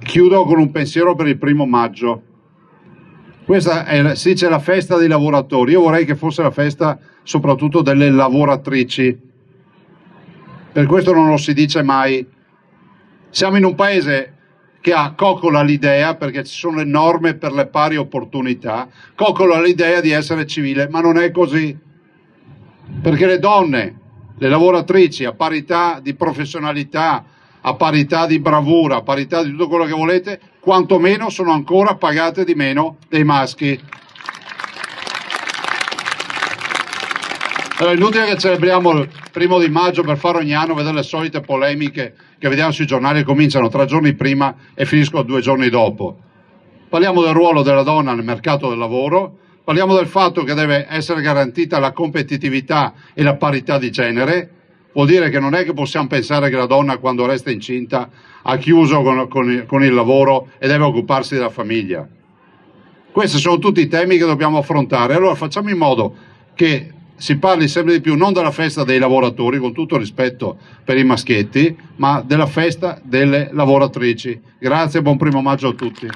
chiudo con un pensiero per il 1° maggio. Questa si dice la festa dei lavoratori, io vorrei che fosse la festa soprattutto delle lavoratrici, per questo non lo si dice mai. Siamo in un paese che coccola l'idea, perché ci sono le norme per le pari opportunità, coccola l'idea di essere civile, ma non è così, perché le donne, le lavoratrici, a parità di professionalità, a parità di bravura, a parità di tutto quello che volete, quantomeno sono ancora pagate di meno dei maschi. Allora, è inutile che celebriamo il 1° maggio per fare ogni anno, vedere le solite polemiche che vediamo sui giornali, che cominciano 3 giorni prima e finiscono 2 giorni dopo. Parliamo del ruolo della donna nel mercato del lavoro, parliamo del fatto che deve essere garantita la competitività e la parità di genere. Vuol dire che non è che possiamo pensare che la donna, quando resta incinta, ha chiuso con il lavoro e deve occuparsi della famiglia. Questi sono tutti i temi che dobbiamo affrontare. Allora facciamo in modo che si parli sempre di più non della festa dei lavoratori, con tutto rispetto per i maschietti, ma della festa delle lavoratrici. Grazie e buon 1° maggio a tutti.